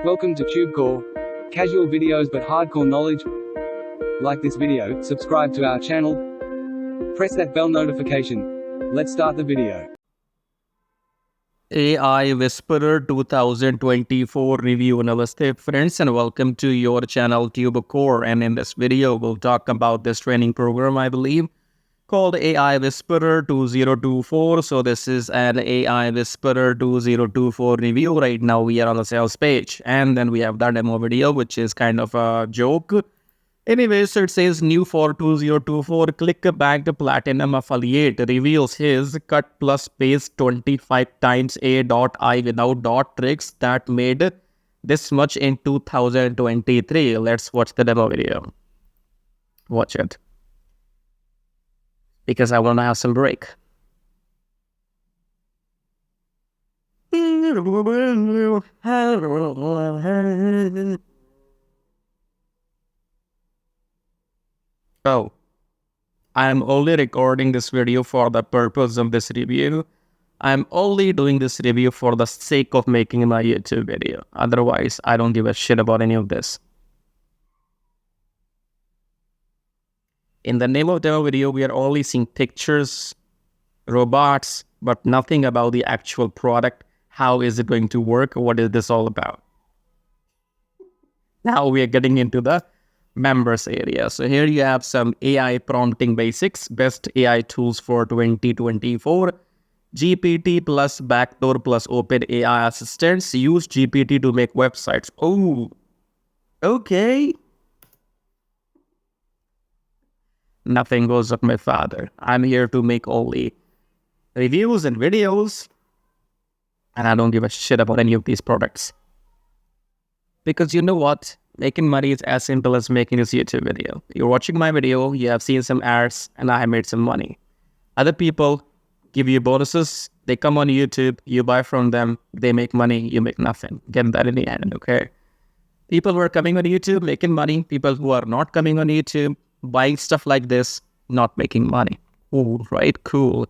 Welcome to TubeCore. Casual videos but hardcore knowledge. Like this video, subscribe to our channel, press that bell notification. Let's start the video. AI Whisperer 2024 review. Namaste friends and welcome to your channel TubeCore, and in this video we'll talk about this training program I believe called AI Whisperer 2024. So this is an AI Whisperer 2024 review. Right now we are on the sales page and then we have the demo video which is kind of a joke. Anyways, so it says new for 2024, click back to Platinum Affiliate reveals his cut plus paste 25 times a dot I without dot tricks that made this much in 2023. Let's watch the demo video. Watch it. Because I want to have some break. Oh, I am only recording this video for the purpose of this review. I am only doing this review for the sake of making my YouTube video. Otherwise, I don't give a shit about any of this. In the name of the video, we are only seeing pictures, robots, but nothing about the actual product. How is it going to work? What is this all about? Now we are getting into the members area. So here you have some AI prompting basics, best AI tools for 2024, GPT plus backdoor plus open AI assistants. Use GPT to make websites. Oh, okay. Nothing goes up my father. I'm here to make only reviews and videos, and I don't give a shit about any of these products. Because you know what? Making money is as simple as making this YouTube video. You're watching my video, you have seen some ads, and I have made some money. Other people give you bonuses, they come on YouTube, you buy from them, they make money, you make nothing. Get that in the end, okay? People who are coming on YouTube, making money. People who are not coming on YouTube, buying stuff like this, not making money. Ooh, right? Cool.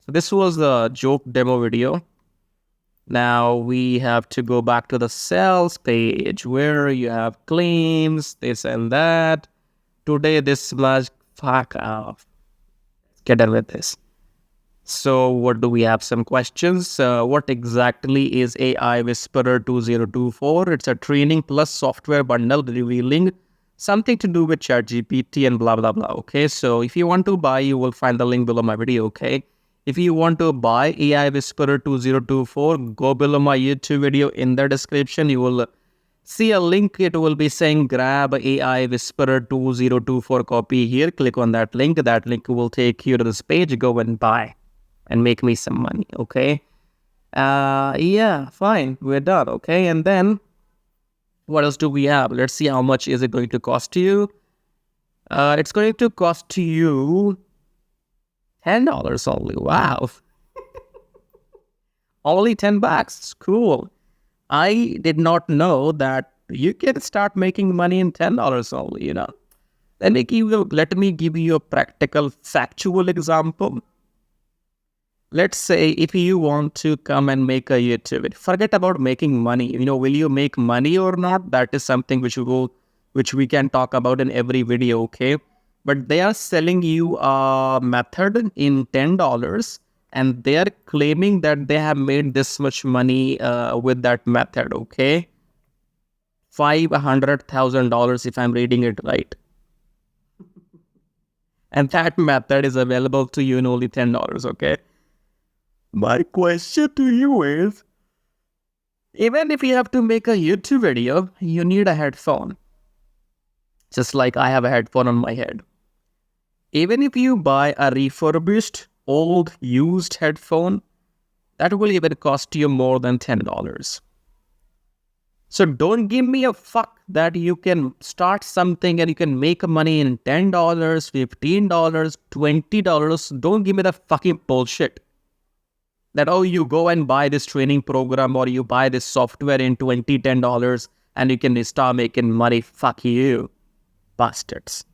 So this was the joke demo video. Now we have to go back to the sales page where you have claims, this and that. Today this much, fuck off. Get on with this. So what do we have? Some questions. What exactly is AI Whisperer 2024? It's a training plus software bundle revealing something to do with ChatGPT and blah, blah, blah. Okay, so if you want to buy, you will find the link below my video, okay? If you want to buy AI Whisperer 2024, go below my YouTube video in the description. You will see a link. It will be saying grab AI Whisperer 2024 copy here. Click on that link. That link will take you to this page. Go and buy and make me some money, okay? Yeah, fine. We're done, okay? And then what else do we have? Let's see how much is it going to cost you. It's going to cost you $10 only. Wow. Only $10. Cool. I did not know that you can start making money in $10 only, you know. Let me give you a practical, factual example. Let's say if you want to come and make a YouTube video, forget about making money. You know, will you make money or not? That is something which we can talk about in every video, okay? But they are selling you a method in $10 and they are claiming that they have made this much money with that method, okay? $500,000 if I'm reading it right. And that method is available to you in only $10, okay? My question to you is, even if you have to make a YouTube video, you need a headphone. Just like I have a headphone on my head. Even if you buy a refurbished, old, used headphone, that will even cost you more than $10. So don't give me a fuck that you can start something and you can make money in $10, $15, $20. Don't give me the fucking bullshit. That, oh, you go and buy this training program or you buy this software in $10 and you can start making money. Fuck you, bastards.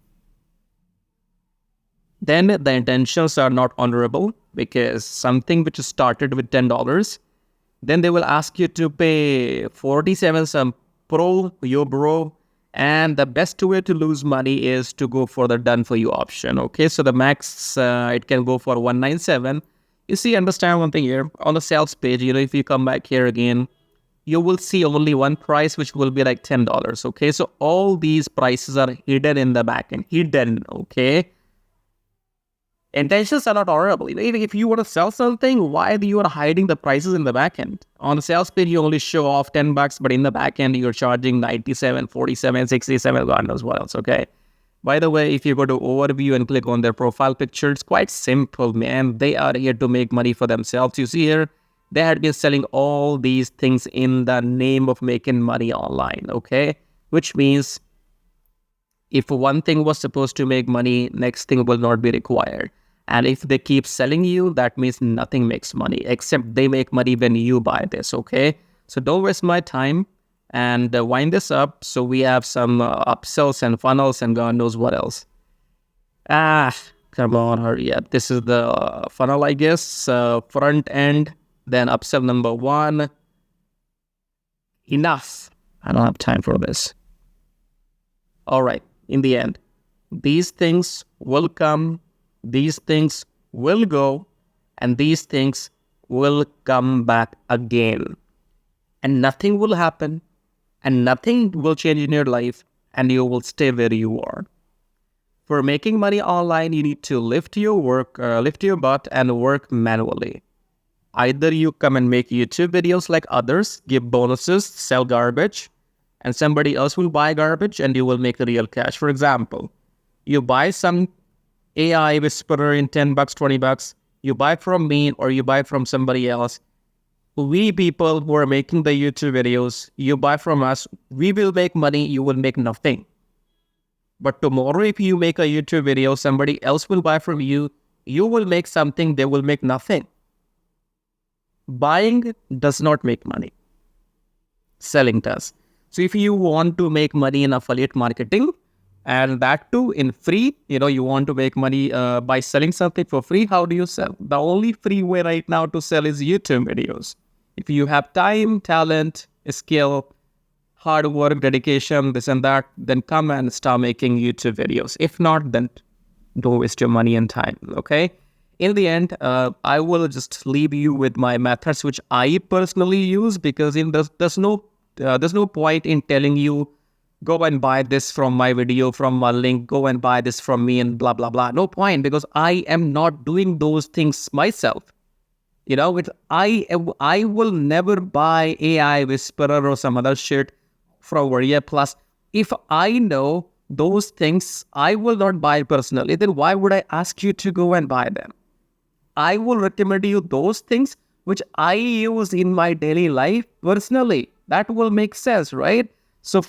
Then the intentions are not honorable because something which started with $10, then they will ask you to pay 47 some pro, yo bro. And the best way to lose money is to go for the done for you option. Okay, so the max it can go for 197. You see, understand one thing here on the sales page. If you come back here again, you will see only one price, which will be like $10. Okay, so all these prices are hidden in the backend. Hidden. Okay. Intentions are not horrible. If you want to sell something, why are you hiding the prices in the backend? On the sales page, you only show off $10, but in the backend, you're charging 97, 47, 67, God knows what else, okay? By the way, if you go to overview and click on their profile picture, it's quite simple, man. They are here to make money for themselves. You see here, they had been selling all these things in the name of making money online, okay? Which means if one thing was supposed to make money, next thing will not be required. And if they keep selling you, that means nothing makes money, except they make money when you buy this, okay? So don't waste my time and wind this up. So we have some upsells and funnels and God knows what else. Come on, hurry up. This is the funnel, I guess. Front end, then upsell number 1. Enough. I don't have time for this. All right, in the end, these things will come. These things will go, and these things will come back again. And nothing will happen, and nothing will change in your life, and you will stay where you are. For making money online, you need to lift your butt and work manually. Either you come and make YouTube videos like others, give bonuses, sell garbage, and somebody else will buy garbage, and you will make the real cash. For example, you buy some AI whisperer in $10, $20, you buy from me or you buy from somebody else. We people who are making the YouTube videos, you buy from us, we will make money, you will make nothing. But tomorrow if you make a YouTube video, somebody else will buy from you, you will make something, they will make nothing. Buying does not make money. Selling does. So if you want to make money in affiliate marketing, and that too in free, you want to make money by selling something for free, how do you sell? The only free way right now to sell is YouTube videos. If you have time, talent, skill, hard work, dedication, this and that, then come and start making YouTube videos. If not, then don't waste your money and time, okay? In the end, I will just leave you with my methods, which I personally use, because there's no point in telling you, go and buy this from my video, from my link, go and buy this from me and blah, blah, blah. No point, because I am not doing those things myself. I will never buy AI Whisperer or some other shit from Varia Plus. If I know those things, I will not buy personally. Then why would I ask you to go and buy them? I will recommend you those things which I use in my daily life personally. That will make sense, right? So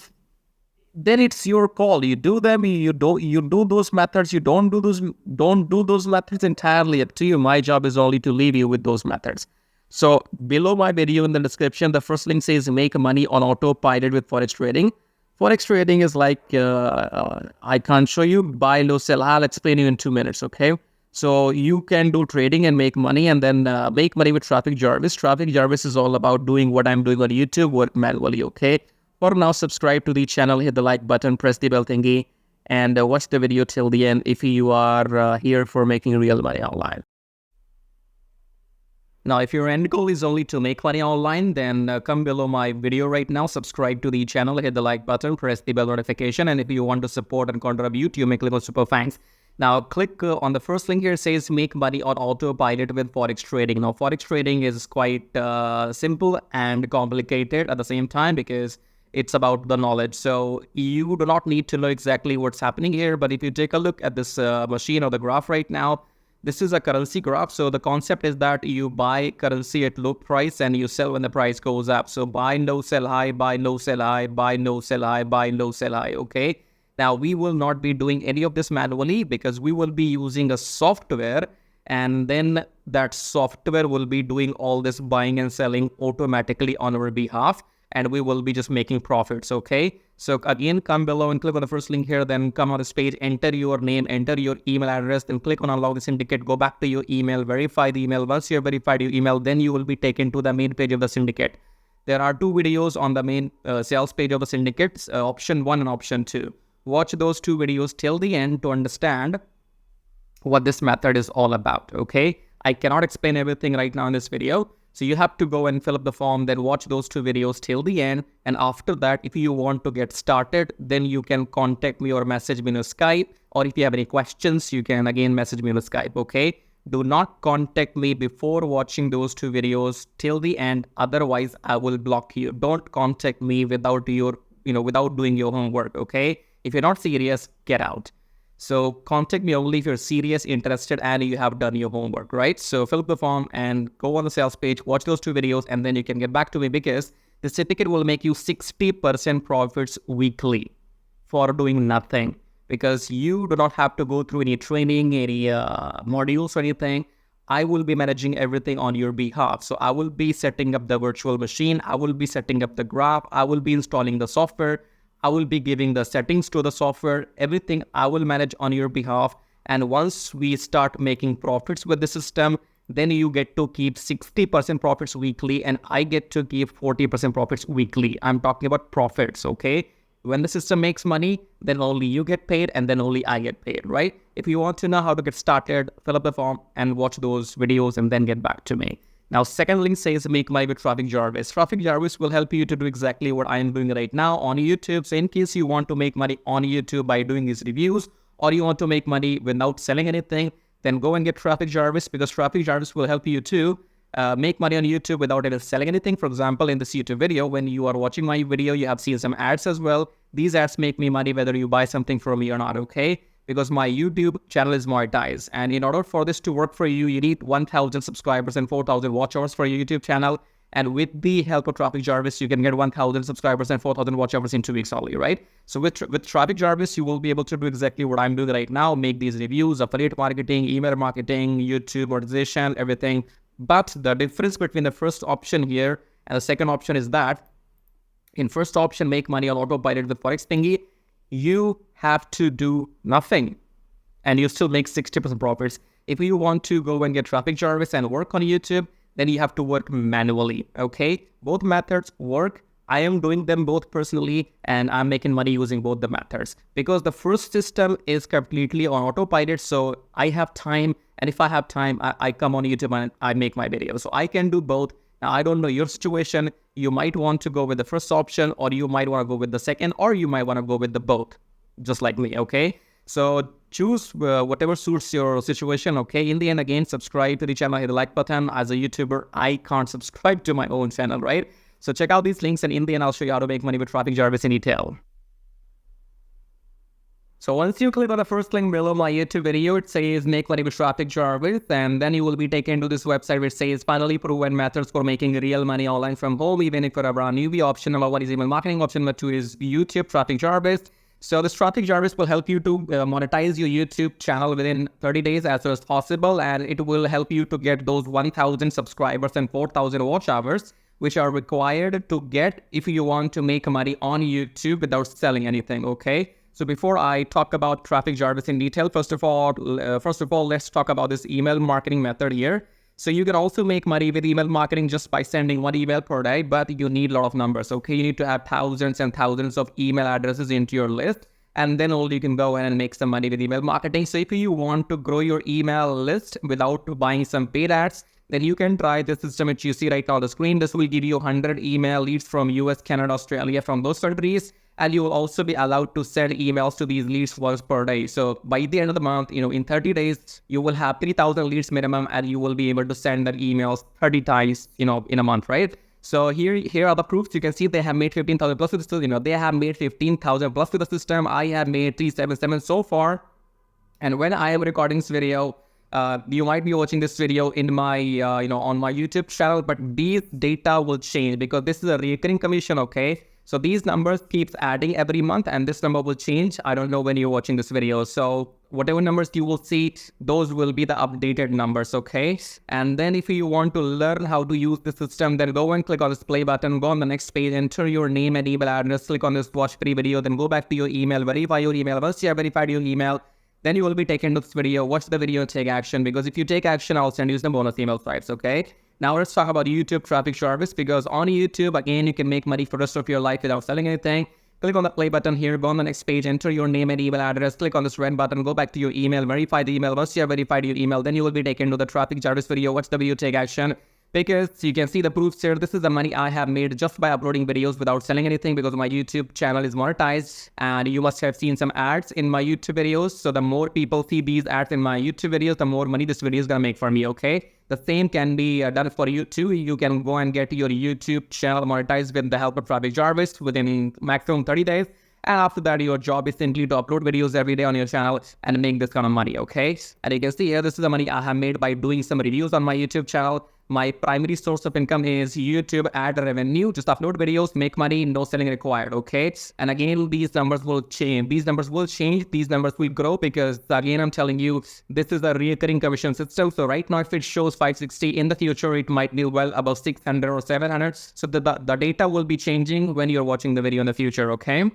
then it's your call. You do them, you do those methods, you don't do those methods, entirely up to you. My job is only to leave you with those methods. So below my video in the description, the first link says make money on autopilot with Forex trading. Forex trading is like, I can't show you, buy low, sell high. I'll explain you in 2 minutes, okay? So you can do trading and make money, and then make money with Traffic Jarvis. Traffic Jarvis is all about doing what I'm doing on YouTube, work manually, okay? For now, subscribe to the channel, hit the like button, press the bell thingy, and watch the video till the end if you are here for making real money online. Now, if your end goal is only to make money online, then come below my video right now, subscribe to the channel, hit the like button, press the bell notification, and if you want to support and contribute, you may click on super thanks. Now, click on the first link here, it says make money on autopilot with Forex trading. Now, Forex trading is quite simple and complicated at the same time, because it's about the knowledge. So you do not need to know exactly what's happening here. But if you take a look at this machine or the graph right now, this is a currency graph. So the concept is that you buy currency at low price and you sell when the price goes up. So buy low, sell high, buy low, sell high, buy low, sell high, buy low, sell high. Okay. Now we will not be doing any of this manually, because we will be using a software, and then that software will be doing all this buying and selling automatically on our behalf. And we will be just making profits, okay? So again, come below and click on the first link here, then come on this page, enter your name, enter your email address, then click on unlock the syndicate, go back to your email, verify the email. Once you have verified your email, then you will be taken to the main page of the syndicate. There are 2 videos on the main sales page of the syndicates, option 1 and option 2. Watch those 2 videos till the end to understand what this method is all about, okay? I cannot explain everything right now in this video. So you have to go and fill up the form, then watch those 2 videos till the end. And after that, if you want to get started, then you can contact me or message me on Skype. Or if you have any questions, you can again message me on Skype, okay? Do not contact me before watching those 2 videos till the end. Otherwise, I will block you. Don't contact me without without doing your homework, okay? If you're not serious, get out. So contact me only if you're serious, interested, and you have done your homework, right? So fill up the form and go on the sales page, watch those 2 videos, and then you can get back to me, because the certificate will make you 60% profits weekly for doing nothing, because you do not have to go through any training, any modules or anything. I will be managing everything on your behalf. So I will be setting up the virtual machine. I will be setting up the graph. I will be installing the software. I will be giving the settings to the software. Everything I will manage on your behalf. And once we start making profits with the system, then you get to keep 60% profits weekly, and I get to keep 40% profits weekly. I'm talking about profits, okay? When the system makes money, then only you get paid, and then only I get paid, right? If you want to know how to get started, fill up the form and watch those videos and then get back to me. Now, second link says make money with Traffic Jarvis. Traffic Jarvis will help you to do exactly what I am doing right now on YouTube. So in case you want to make money on YouTube by doing these reviews, or you want to make money without selling anything, then go and get Traffic Jarvis, because Traffic Jarvis will help you to make money on YouTube without even selling anything. For example, in this YouTube video, when you are watching my video, you have seen some ads as well. These ads make me money whether you buy something from me or not, okay? Because my YouTube channel is monetized. And in order for this to work for you, you need 1,000 subscribers and 4,000 watch hours for your YouTube channel. And with the help of Traffic Jarvis, you can get 1,000 subscribers and 4,000 watch hours in 2 weeks only, right? So with Traffic Jarvis, you will be able to do exactly what I'm doing right now, make these reviews, affiliate marketing, email marketing, YouTube monetization, everything. But the difference between the first option here and the second option is that in first option, make money on autopilot with Forex Thingy, you have to do nothing and you still make 60% profits. If you want to go and get Traffic Jarvis and work on YouTube, then you have to work manually, okay? Both methods work. I am doing them both personally, and I'm making money using both the methods, because the first system is completely on autopilot. So I have time, and if I have time, I come on YouTube and I make my videos. So I can do both. Now, I don't know your situation. You might want to go with the first option, or you might want to go with the second, or you might want to go with the both, just like me, okay? So choose whatever suits your situation, okay? In the end, again, subscribe to the channel, hit the like button. As a YouTuber, I can't subscribe to my own channel, right? So check out these links, and in the end, I'll show you how to make money with Traffic Jarvis in detail. So once you click on the first link below my YouTube video, it says make money with Traffic Jarvis, and then you will be taken to this website which says finally proven methods for making real money online from home, even if you're a brand newbie. Option number 1 is email marketing. Option number 2 is YouTube Traffic Jarvis. So this Traffic Jarvis will help you to monetize your YouTube channel within 30 days as soon as possible, and it will help you to get those 1,000 subscribers and 4,000 watch hours, which are required to get if you want to make money on YouTube without selling anything, okay? So before I talk about Traffic Jarvis in detail, first of all, let's talk about this email marketing method here. So you can also make money with email marketing just by sending 1 email per day, but you need a lot of numbers, okay? You need to have thousands and thousands of email addresses into your list, and then only you can go in and make some money with email marketing. So if you want to grow your email list without buying some paid ads, then you can try the system which you see right now on the screen. This will give you 100 email leads from US, Canada, Australia, from those countries. And you will also be allowed to send emails to these leads once per day. So by the end of the month, in 30 days, you will have 3,000 leads minimum, and you will be able to send them emails 30 times, in a month, right? So here are the proofs. You can see they have made 15,000 plus with the system. They have made 15,000 plus with the system. I have made 377 so far. And when I am recording this video, you might be watching this video in my, on my YouTube channel, but these data will change because this is a recurring commission, okay? So these numbers keeps adding every month, and this number will change. I don't know when you're watching this video. So whatever numbers you will see, those will be the updated numbers, okay? And then if you want to learn how to use the system, then go and click on this play button, go on the next page, enter your name and email address, click on this watch free video, then go back to your email, verify your email. Once you have verified your email, then you will be taken to this video, watch the video and take action, because if you take action, I'll send you some bonus email stripes, okay? Now let's talk about YouTube traffic service, because on YouTube, again, you can make money for the rest of your life without selling anything. Click on the play button here, go on the next page, enter your name and email address, click on this red button, go back to your email, verify the email. Once you have verified your email, then you will be taken to the traffic service video. Watch the video, take action. Because you can see the proofs here. This is the money I have made just by uploading videos without selling anything, because my YouTube channel is monetized, and you must have seen some ads in my YouTube videos. So the more people see these ads in my YouTube videos, the more money this video is gonna make for me, okay? The same can be done for you too. You can go and get your YouTube channel monetized with the help of Traffic Jarvis within maximum 30 days. And after that, your job is simply to upload videos every day on your channel and make this kind of money, okay? And you can see here, this is the money I have made by doing some reviews on my YouTube channel. My primary source of income is YouTube ad revenue. Just upload videos, make money, no selling required, okay? And again, these numbers will change. These numbers will change. These numbers will grow, because again, I'm telling you, this is a recurring commission system. So right now, if it shows 560, in the future, it might be well above 600 or 700. So the data will be changing when you're watching the video in the future, okay?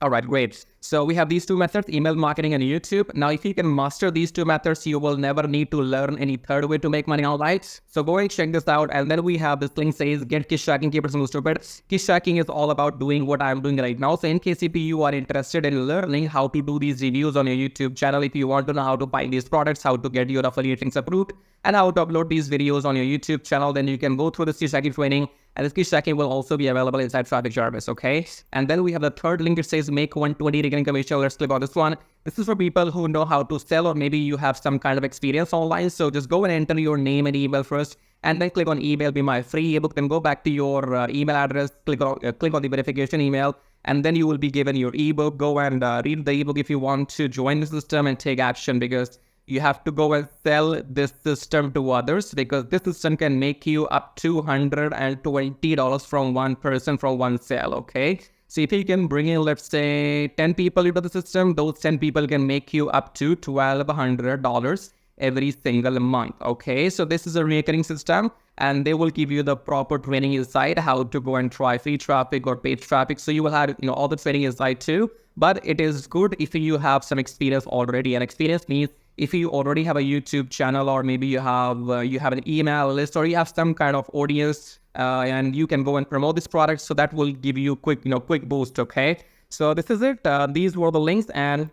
All right, great. So we have these two methods, email marketing and YouTube. Now, if you can master these two methods, you will never need to learn any third way to make money online. So go and check this out. And then we have this link says, get Kish Tracking, keep it stupid. Kish Tracking is all about doing what I'm doing right now. So in case if you are interested in learning how to do these reviews on your YouTube channel, if you want to know how to find these products, how to get your affiliate links approved, and how to upload these videos on your YouTube channel, then you can go through this Kish Tracking training. And this Kish Tracking will also be available inside Traffic Jarvis, okay? And then we have the third link. It says make 120 recurring commission. Let's click on this one. This is for people who know how to sell, or maybe you have some kind of experience online. So just go and enter your name and email first, and then click on email, be my free ebook. Then go back to your email address, click on the verification email, and then you will be given your ebook. Go and read the ebook if you want to join the system and take action, because you have to go and sell this system to others, because this system can make you up to $120 from one person from one sale, okay? So if you can bring in, let's say, 10 people into the system, those 10 people can make you up to $1,200 every single month, okay? So this is a recurring system, and they will give you the proper training inside how to go and try free traffic or paid traffic. So you will have, all the training inside too. But it is good if you have some experience already. And experience means if you already have a YouTube channel, or maybe you have an email list, or you have some kind of audience, and you can go and promote this product. So that will give you quick boost, okay? So this is it. These were the links, and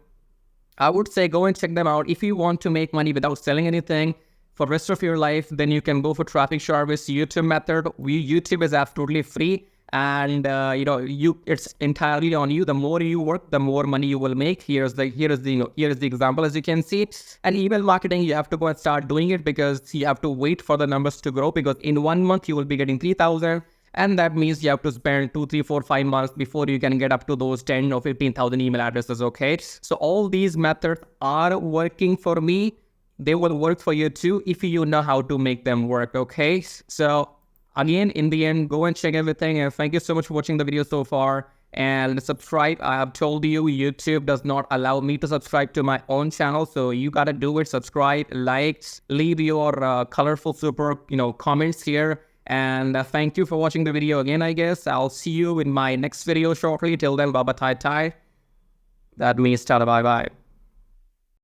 I would say go and check them out. If you want to make money without selling anything for the rest of your life, then you can go for Traffic Jarvis YouTube method. YouTube is absolutely free. And it's entirely on you. The more you work, the more money you will make. Here's the example, as you can see. And email marketing, you have to go and start doing it, because you have to wait for the numbers to grow, because in 1 month you will be getting 3,000, and that means you have to spend 2, 3, 4, 5 months before you can get up to those 10 or 15,000 email addresses, okay? So all these methods are working for me. They will work for you too if you know how to make them work, okay? So again, in the end, go and check everything. And thank you so much for watching the video so far. And subscribe. I have told you, YouTube does not allow me to subscribe to my own channel. So you got to do it. Subscribe, like, leave your colorful, super, comments here. And thank you for watching the video again, I guess. I'll see you in my next video shortly. Till then, bye-bye, tai-tai. That means tada, bye-bye.